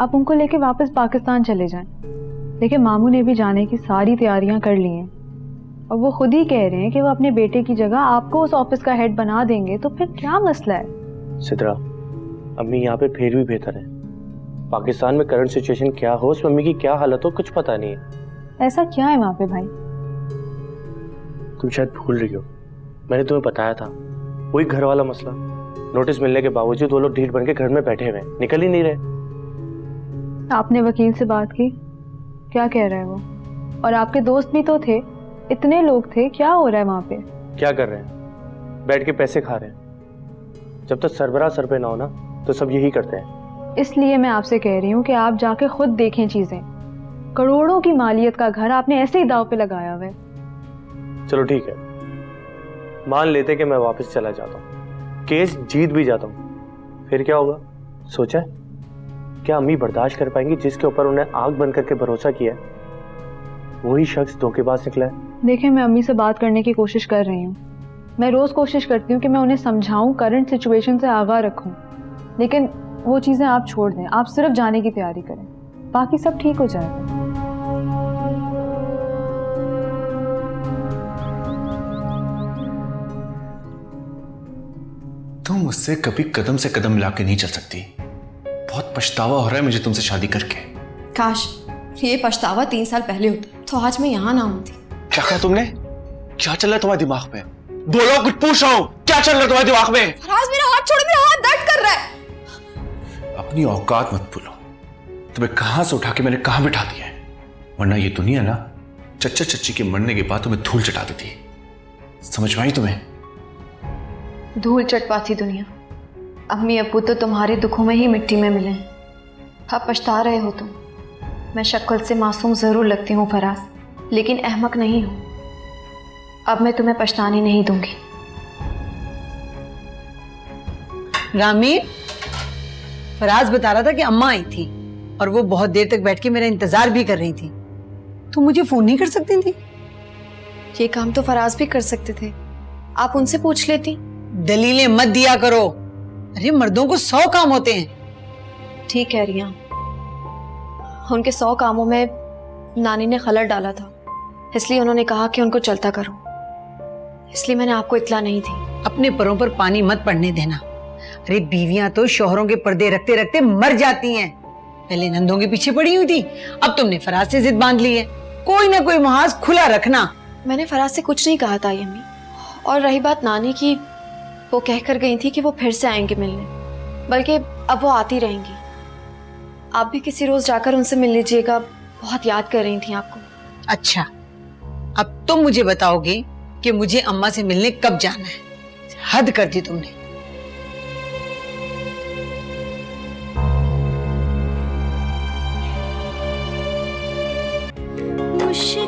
आप उनको लेके वापस पाकिस्तान चले जाएं। देखिए मामू ने भी जाने की सारी तैयारियां कर ली हैं और वो खुद ही कह रहे हैं कि वो अपने बेटे की जगह आपको उस ऑफिस का हेड बना देंगे, तो फिर क्या मसला है? सिद्रा, अम्मी यहाँ पे फिर भी बेहतर है। पाकिस्तान में करंट सिचुएशन क्या हो, उस मम्मी की क्या हालत हो, कुछ पता नहीं है। ऐसा क्या है वहां पे भाई? तुम शायद भूल रही हो, मैंने तुम्हें बताया था वही घर वाला मसला। नोटिस मिलने के बावजूद वो लोग ढीठ बन के घर में बैठे हुए, निकल ही नहीं रहे। आपने वकील से बात की? क्या कह रहे हैं वो? और आपके दोस्त भी तो थे, इतने लोग थे, क्या हो रहा है वहां पे? क्या कर रहे हैं? बैठ के पैसे खा रहे हैं। जब तक सरबराह सर पे ना हो ना, तो सब यही करते हैं। इसलिए मैं आपसे कह रही हूँ कि आप जाके खुद देखें चीजें। करोड़ों की मालियत का घर आपने ऐसे ही दाव पे लगाया हुआ है। चलो ठीक है, मान लेते कि मैं वापस चला जाता हूँ, केस जीत भी जाता हूँ, फिर क्या होगा? सोचा है? क्या अम्मी बर्दाश्त कर पाएंगी जिसके ऊपर उन्हें आग बंद करके भरोसा किया है, वही शख्स धोखेबाज निकला है? देखिए मैं अम्मी से बात करने की कोशिश कर रही हूँ। मैं रोज कोशिश करती हूँ कि मैं उन्हें समझाऊं, करंट सिचुएशन से आगाह रखूं, लेकिन वो चीजें आप छोड़ दें। आप सिर्फ जाने की तैयारी करें, बाकी सब ठीक हो जाएगा। तुम मुझसे कभी कदम से कदम मिला के नहीं चल सकती। बहुत पछतावा हो रहा है मुझे तुमसे शादी करके। काश ये पछतावा 3 साल पहले होता तो आज मैं यहाँ ना होती। क्या कहा तुमने? क्या चल रहा है तुम्हारे दिमाग में? बोलो, कुछ पूछ रहा हूं। क्या चल रहा है तुम्हारे दिमाग में? फराज मेरा हाथ छोड़ो, मेरा हाथ दर्द कर रहा है। अपनी औकात मत भूलो। तुम्हें कहां से उठा के मैंने कहां बिठा दिया है, वरना ये दुनिया ना चच्चा चच्ची के मरने के बाद तुम्हें धूल चटा देती। समझ में आई तुम्हें? धूल चट पाती दुनिया। अम्मी अब्बू तो तुम्हारे दुखों में ही मिट्टी में मिले। अब पछता रहे हो तुम। मैं शक्ल से मासूम जरूर लगती हूँ फराज, लेकिन अहमक नहीं हूँ। अब मैं तुम्हें पछताने नहीं दूंगी। रामी, फराज बता रहा था कि अम्मा आई थी और वो बहुत देर तक बैठ के मेरा इंतजार भी कर रही थी। तुम मुझे फोन नहीं कर सकती थी? ये काम तो फराज भी कर सकते थे, आप उनसे पूछ लेती। दलीलें मत दिया करो। अरे मर्दों को 100 काम होते हैं। ठीक कह रही हैं, उनके 100 कामों में नानी ने खलल डाला था, इसलिए उन्होंने कहा कि उनको चलता करो, इसलिए मैंने आपको इत्ला नहीं दी। अपने परों पर पानी मत पड़ने देना। अरे बीवियां तो शौहरों के पर्दे रखते रखते मर जाती हैं। पहले नंदों के पीछे पड़ी हुई थी, अब तुमने फराज से जिद बांध ली है। कोई ना कोई महाज खुला रखना। मैंने फराज से कुछ नहीं कहा था अम्मी। और रही बात नानी की, वो कहकर गई थी कि वो फिर से आएंगे मिलने, बल्कि अब वो आती रहेंगी। आप भी किसी रोज जाकर उनसे मिल लीजिएगा, बहुत याद कर रही थी आपको। अच्छा, अब तुम मुझे बताओगे कि मुझे अम्मा से मिलने कब जाना है? हद कर दी तुमने। मुश्किल